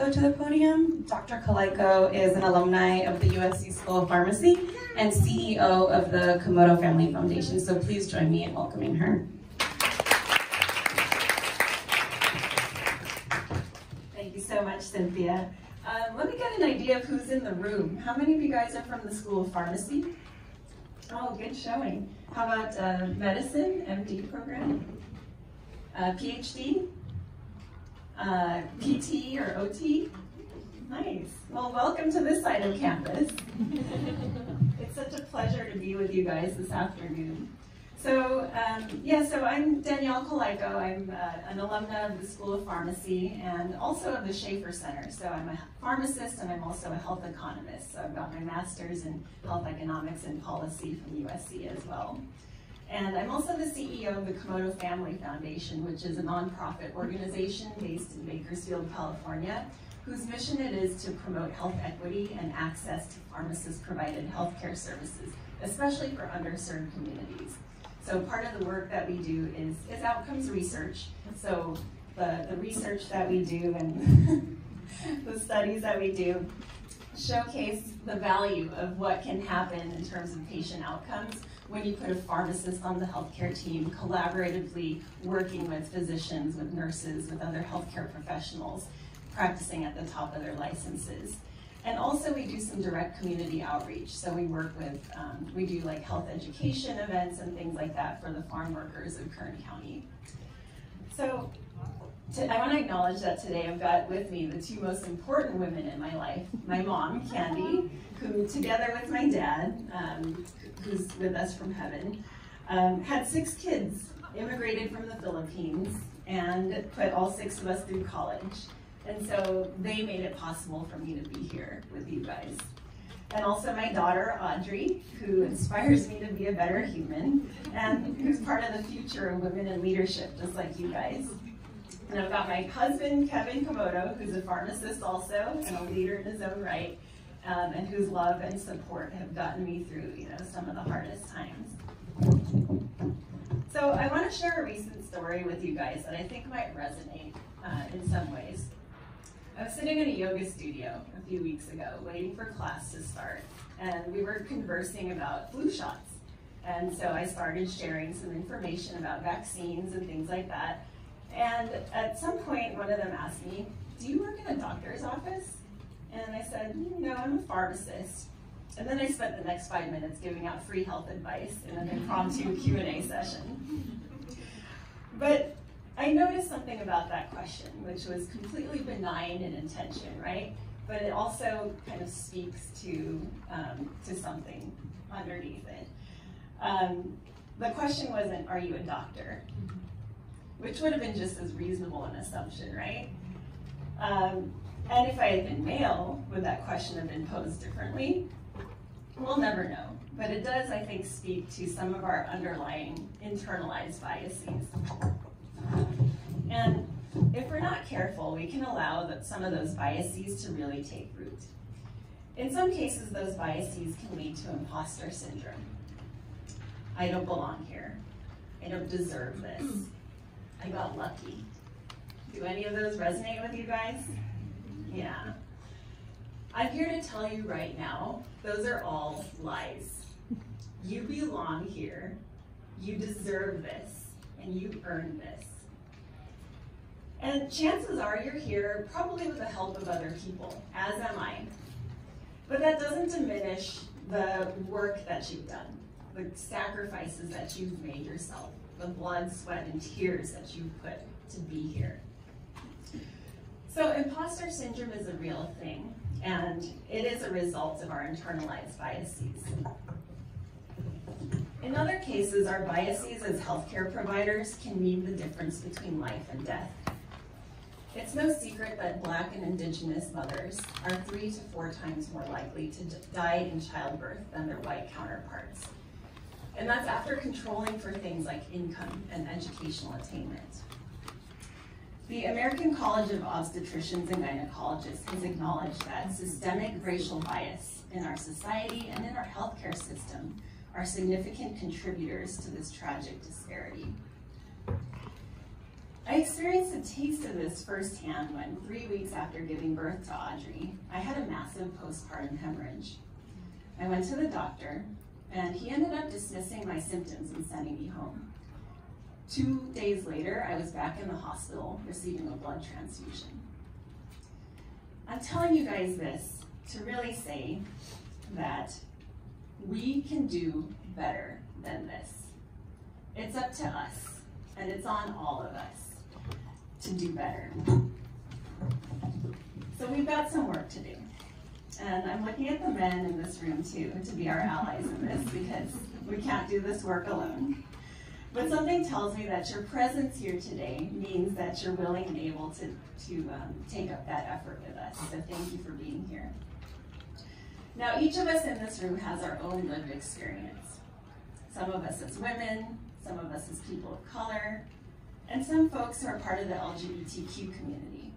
Kaleiko to the podium. Dr. Kaleiko is an alumni of the USC School of Pharmacy and CEO of the Keynote Family Foundation. So please join me in welcoming her. Thank you so much, Cynthia. Let me get an idea of who's in the room. How many of you guys are from the School of Pharmacy? Oh, good showing. How about medicine, MD program? PhD? PT or OT? Nice. Well, welcome to this side of campus. It's such a pleasure to be with you guys this afternoon. So, so I'm Danielle Kaleiko. I'm an alumna of the School of Pharmacy and also of the Schaefer Center. So I'm a pharmacist and I'm also a health economist. So I've got my master's in health economics and policy from USC as well. And I'm also the CEO of the Keynote Family Foundation, which is a nonprofit organization based in Bakersfield, California, whose mission it is to promote health equity and access to pharmacist-provided healthcare services, especially for underserved communities. So part of the work that we do is outcomes research. So the research that we do and the studies that we do showcase the value of what can happen in terms of patient outcomes when you put a pharmacist on the healthcare team, collaboratively working with physicians, with nurses, with other healthcare professionals, practicing at the top of their licenses. And also we do some direct community outreach. So we work with, we do like health education events and things like that for the farm workers of Kern County. So I want to acknowledge that today I've got with me the two most important women in my life. My mom, Candy, who together with my dad, who's with us from heaven, had 6 kids, immigrated from the Philippines, and put all 6 of us through college. And so they made it possible for me to be here with you guys. And also my daughter, Audrey, who inspires me to be a better human, and who's part of the future of women in leadership, just like you guys. And I've got my husband, Kevin Komodo, who's a pharmacist also, and a leader in his own right, and whose love and support have gotten me through, some of the hardest times. So I want to share a recent story with you guys that I think might resonate in some ways. I was sitting in a yoga studio a few weeks ago, waiting for class to start, and we were conversing about flu shots. And so I started sharing some information about vaccines and things like that. And at some point, one of them asked me, "Do you work in a doctor's office?" And I said, "No, I'm a pharmacist." And then I spent the next 5 minutes giving out free health advice in an impromptu Q&A session. But I noticed something about that question, which was completely benign in intention, right? But it also kind of speaks to something underneath it. The question wasn't, "Are you a doctor?" Which would have been just as reasonable an assumption, right? And if I had been male, would that question have been posed differently? We'll never know. But it does, I think, speak to some of our underlying internalized biases. And if we're not careful, we can allow some of those biases to really take root. In some cases, those biases can lead to imposter syndrome. I don't belong here. I don't deserve this. I got lucky. Do any of those resonate with you guys? Yeah. I'm here to tell you right now, those are all lies. You belong here, you deserve this, and you earned this. And chances are you're here probably with the help of other people, as am I. But that doesn't diminish the work that you've done, the sacrifices that you've made yourself, the blood, sweat, and tears that you've put to be here. So imposter syndrome is a real thing, and it is a result of our internalized biases. In other cases, our biases as healthcare providers can mean the difference between life and death. It's no secret that Black and Indigenous mothers are 3 to 4 times more likely to die in childbirth than their white counterparts. And that's after controlling for things like income and educational attainment. The American College of Obstetricians and Gynecologists has acknowledged that systemic racial bias in our society and in our healthcare system are significant contributors to this tragic disparity. I experienced a taste of this firsthand when 3 weeks after giving birth to Audrey, I had a massive postpartum hemorrhage. I went to the doctor, and he ended up dismissing my symptoms and sending me home. 2 days later, I was back in the hospital receiving a blood transfusion. I'm telling you guys this to really say that we can do better than this. It's up to us, and it's on all of us to do better. So we've got some work to do. And I'm looking at the men in this room too, to be our allies in this, because we can't do this work alone. But something tells me that your presence here today means that you're willing and able to take up that effort with us. So thank you for being here. Now, each of us in this room has our own lived experience. Some of us as women, some of us as people of color, and some folks who are part of the LGBTQ community.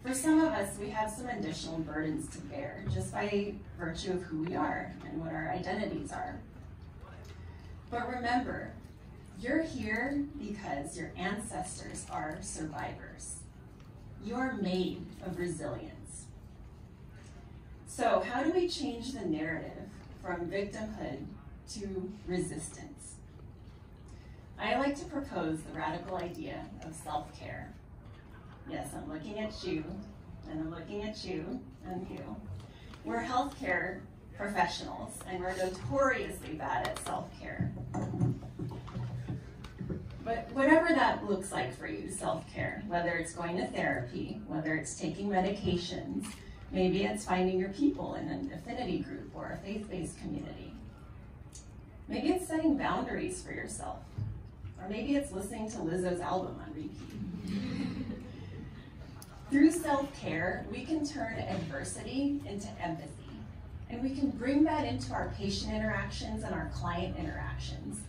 For some of us, we have some additional burdens to bear just by virtue of who we are and what our identities are. But remember, you're here because your ancestors are survivors. You're made of resilience. So how do we change the narrative from victimhood to resistance? I like to propose the radical idea of self-care. Yes, I'm looking at you, and I'm looking at you, and you. We're healthcare professionals, and we're notoriously bad at self-care. But whatever that looks like for you, self-care, whether it's going to therapy, whether it's taking medications, maybe it's finding your people in an affinity group or a faith-based community. Maybe it's setting boundaries for yourself, or maybe it's listening to Lizzo's album on repeat. Through self-care, we can turn adversity into empathy, and we can bring that into our patient interactions and our client interactions.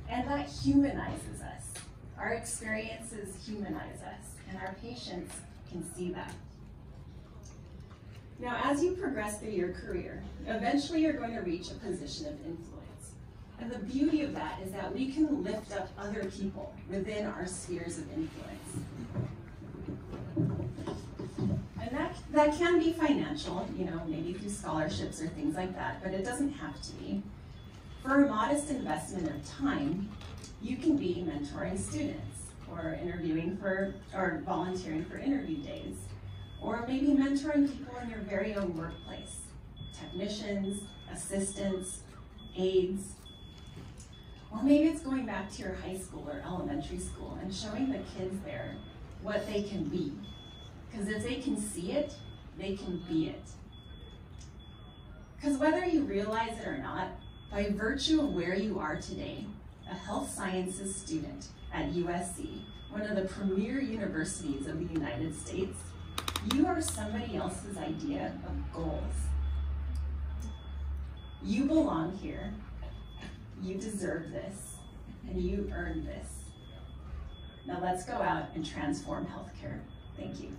And that humanizes us. Our experiences humanize us, and our patients can see that. Now, as you progress through your career, eventually you're going to reach a position of influence. And the beauty of that is that we can lift up other people within our spheres of influence. And that can be financial, maybe through scholarships or things like that, but it doesn't have to be. For a modest investment of time, you can be mentoring students, or volunteering for interview days, or maybe mentoring people in your very own workplace, technicians, assistants, aides. Or maybe it's going back to your high school or elementary school and showing the kids there what they can be. Because if they can see it, they can be it. Because whether you realize it or not, by virtue of where you are today, a health sciences student at USC, one of the premier universities of the United States, you are somebody else's idea of goals. You belong here, you deserve this, and you earn this. Now let's go out and transform healthcare. Thank you.